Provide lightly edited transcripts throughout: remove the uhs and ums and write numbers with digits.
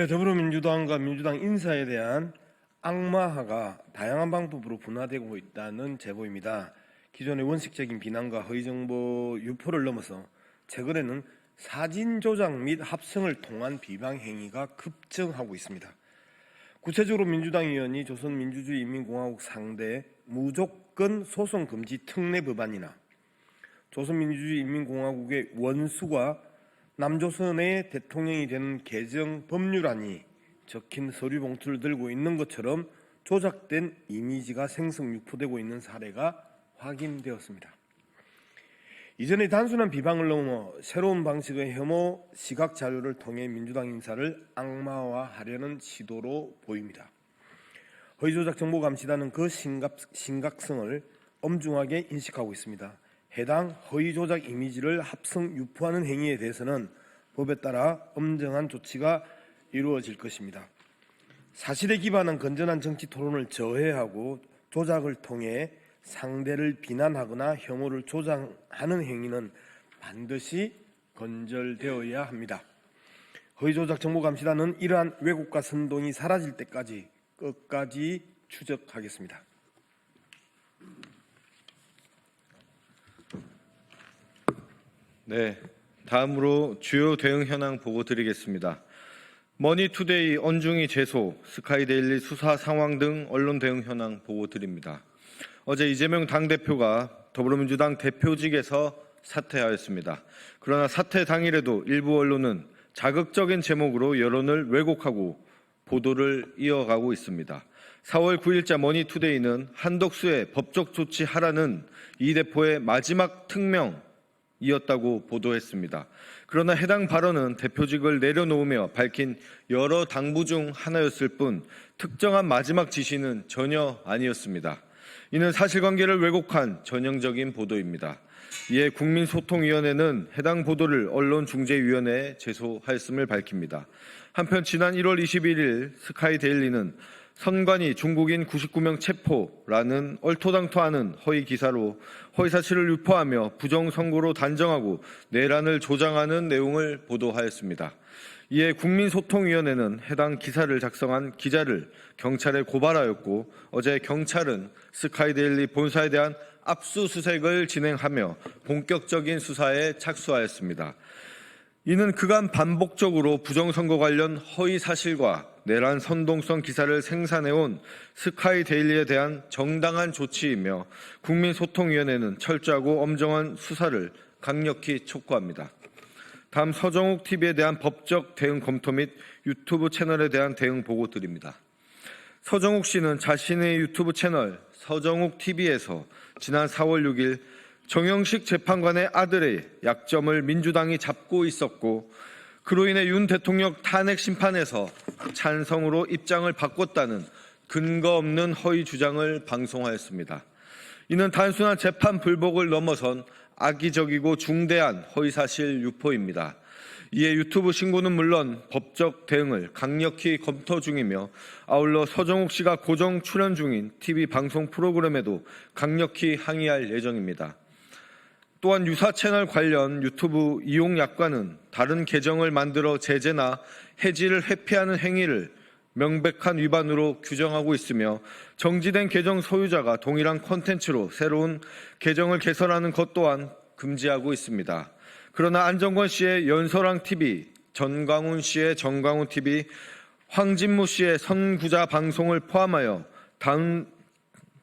더불어민주당과 민주당 인사에 대한 악마화가 다양한 방법으로 분화되고 있다는 제보입니다. 기존의 원칙적인 비난과 허위정보 유포를 넘어서 최근에는 사진 조작 및 합성을 통한 비방 행위가 급증하고 있습니다. 구체적으로 민주당 의원이 조선민주주의인민공화국 상대 무조건 소송 금지 특례 법안이나 조선민주주의인민공화국의 원수가 남조선의 대통령이 되는 개정 법률안이 적힌 서류 봉투를 들고 있는 것처럼 조작된 이미지가 생성 유포되고 있는 사례가 확인되었습니다. 이전에 단순한 비방을 넘어 새로운 방식의 혐오 시각 자료를 통해 민주당 인사를 악마화하려는 시도로 보입니다. 허위조작 정보감시단은 그 심각성을 엄중하게 인식하고 있습니다. 해당 허위조작 이미지를 합성 유포하는 행위에 대해서는 법에 따라 엄정한 조치가 이루어질 것입니다. 사실에 기반한 건전한 정치 토론을 저해하고 조작을 통해 상대를 비난하거나 혐오를 조장하는 행위는 반드시 건절되어야 합니다. 허위조작 정보감시단은 이러한 왜곡과 선동이 사라질 때까지 끝까지 추적하겠습니다. 네, 다음으로 주요 대응 현황 보고 드리겠습니다. 머니투데이 언중이 제소, 스카이데일리 수사 상황 등 언론 대응 현황 보고 드립니다. 어제 이재명 당대표가 더불어민주당 대표직에서 사퇴하였습니다. 그러나 사퇴 당일에도 일부 언론은 자극적인 제목으로 여론을 왜곡하고 보도를 이어가고 있습니다. 4월 9일자 머니투데이는 한덕수의 법적 조치하라는 이 대표의 마지막 특명이었다고 보도했습니다. 그러나 해당 발언은 대표직을 내려놓으며 밝힌 여러 당부 중 하나였을 뿐 특정한 마지막 지시는 전혀 아니었습니다. 이는 사실관계를 왜곡한 전형적인 보도입니다. 이에 국민소통위원회는 해당 보도를 언론중재위원회에 제소하였음을 밝힙니다. 한편 지난 1월 21일 스카이데일리는 선관위 중국인 99명 체포라는 얼토당토하는 허위 기사로 허위사실을 유포하며 부정선거로 단정하고 내란을 조장하는 내용을 보도하였습니다. 이에 국민소통위원회는 해당 기사를 작성한 기자를 경찰에 고발하였고 어제 경찰은 스카이데일리 본사에 대한 압수수색을 진행하며 본격적인 수사에 착수하였습니다. 이는 그간 반복적으로 부정선거 관련 허위사실과 내란 선동성 기사를 생산해온 스카이데일리에 대한 정당한 조치이며 국민소통위원회는 철저하고 엄정한 수사를 강력히 촉구합니다. 다음 서정욱 TV에 대한 법적 대응 검토 및 유튜브 채널에 대한 대응 보고 드립니다. 서정욱 씨는 자신의 유튜브 채널 서정욱 TV에서 지난 4월 6일 정영식 재판관의 아들의 약점을 민주당이 잡고 있었고 그로 인해 윤 대통령 탄핵 심판에서 찬성으로 입장을 바꿨다는 근거 없는 허위 주장을 방송하였습니다. 이는 단순한 재판 불복을 넘어선 악의적이고 중대한 허위사실 유포입니다. 이에 유튜브 신고는 물론 법적 대응을 강력히 검토 중이며 아울러 서정욱 씨가 고정 출연 중인 TV 방송 프로그램에도 강력히 항의할 예정입니다. 또한 유사 채널 관련 유튜브 이용 약관은 다른 계정을 만들어 제재나 해지를 회피하는 행위를 명백한 위반으로 규정하고 있으며 정지된 계정 소유자가 동일한 콘텐츠로 새로운 계정을 개설하는 것 또한 금지하고 있습니다. 그러나 안정권 씨의 연서랑TV, 전광훈 씨의 전광훈TV, 황진무 씨의 선구자 방송을 포함하여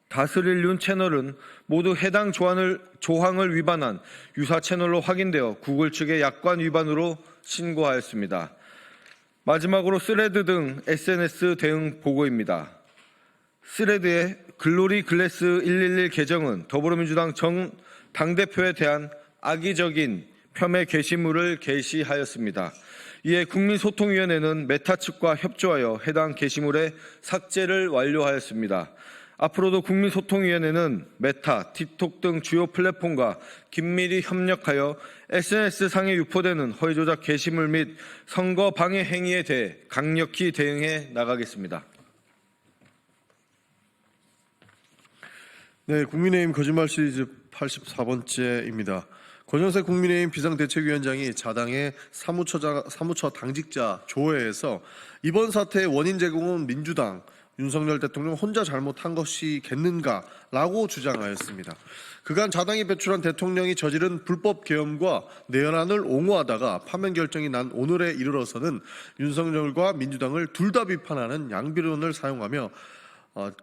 다스릴 윤 채널은 모두 해당 조항을 위반한 유사 채널로 확인되어 구글 측의 약관 위반으로 신고하였습니다. 마지막으로 스레드 등 SNS 대응 보고입니다. 스레드의 글로리 글래스 111 계정은 더불어민주당 정 당대표에 대한 악의적인 폄훼 게시물을 게시하였습니다. 이에 국민소통위원회는 메타 측과 협조하여 해당 게시물의 삭제를 완료하였습니다. 앞으로도 국민소통위원회는 메타, 틱톡 등 주요 플랫폼과 긴밀히 협력하여 SNS상에 유포되는 허위조작 게시물 및 선거 방해 행위에 대해 강력히 대응해 나가겠습니다. 네, 국민의힘 거짓말 시리즈 84번째입니다. 권영세 국민의힘 비상대책위원장이 자당의 사무처 당직자 조회에서 이번 사태의 원인 제공은 민주당, 윤석열 대통령 혼자 잘못한 것이겠는가라고 주장하였습니다. 그간 자당이 배출한 대통령이 저지른 불법 계엄과 내연안을 옹호하다가 파면 결정이 난 오늘에 이르러서는 윤석열과 민주당을 둘 다 비판하는 양비론을 사용하며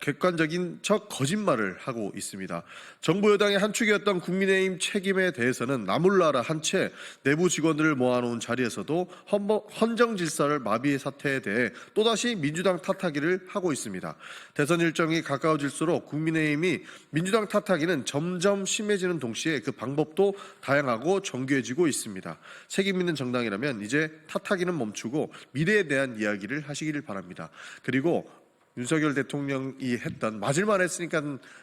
객관적인 척 거짓말을 하고 있습니다. 정부 여당의 한 축이었던 국민의힘 책임에 대해서는 나몰라라 한 채 내부 직원들을 모아놓은 자리에서도 헌정 질서를 마비의 사태에 대해 또다시 민주당 탓하기를 하고 있습니다. 대선 일정이 가까워질수록 국민의힘이 민주당 탓하기는 점점 심해지는 동시에 그 방법도 다양하고 정교해지고 있습니다. 책임 있는 정당이라면 이제 탓하기는 멈추고 미래에 대한 이야기를 하시기를 바랍니다. 그리고 윤석열 대통령이 했던 맞을만 했으니까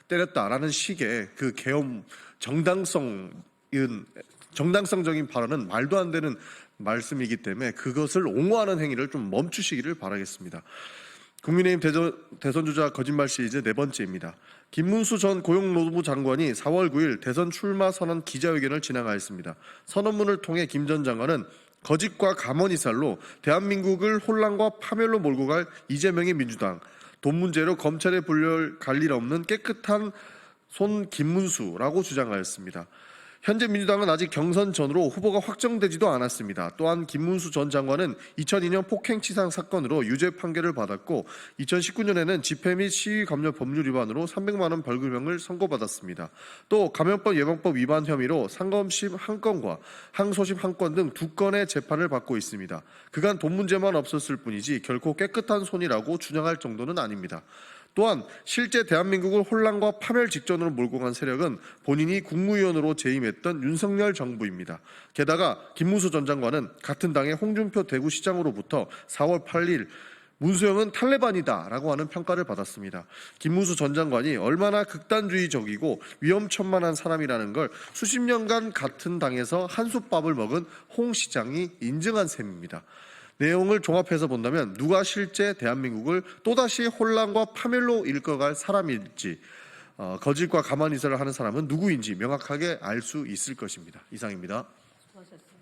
때렸다라는 식의 그 계엄 정당성적인 발언은 말도 안 되는 말씀이기 때문에 그것을 옹호하는 행위를 좀 멈추시기를 바라겠습니다. 국민의힘 대선 주자 거짓말 시리즈 네 번째입니다. 김문수 전 고용노동부 장관이 4월 9일 대선 출마 선언 기자회견을 진행하였습니다. 선언문을 통해 김 전 장관은 거짓과 가만히살로 대한민국을 혼란과 파멸로 몰고 갈 이재명의 민주당, 돈 문제로 검찰에 불려갈 일 없는 깨끗한 손 김문수라고 주장하였습니다. 현재 민주당은 아직 경선 전으로 후보가 확정되지도 않았습니다. 또한 김문수 전 장관은 2002년 폭행치상 사건으로 유죄 판결을 받았고 2019년에는 집회 및 시위 감염 법률 위반으로 300만 원 벌금형을 선고받았습니다. 또 감염법 예방법 위반 혐의로 상검심 1건과 항소심 1건 등 2건의 재판을 받고 있습니다. 그간 돈 문제만 없었을 뿐이지 결코 깨끗한 손이라고 주장할 정도는 아닙니다. 또한 실제 대한민국을 혼란과 파멸 직전으로 몰고 간 세력은 본인이 국무위원으로 재임했던 윤석열 정부입니다. 게다가 김문수 전 장관은 같은 당의 홍준표 대구시장으로부터 4월 8일 문수영은 탈레반이다라고 하는 평가를 받았습니다. 김문수 전 장관이 얼마나 극단주의적이고 위험천만한 사람이라는 걸 수십 년간 같은 당에서 한솥밥을 먹은 홍 시장이 인증한 셈입니다. 내용을 종합해서 본다면 누가 실제 대한민국을 또다시 혼란과 파멸로 이끌어갈 사람일지 거짓과 가만히서를 하는 사람은 누구인지 명확하게 알 수 있을 것입니다. 이상입니다. 수고하셨습니다.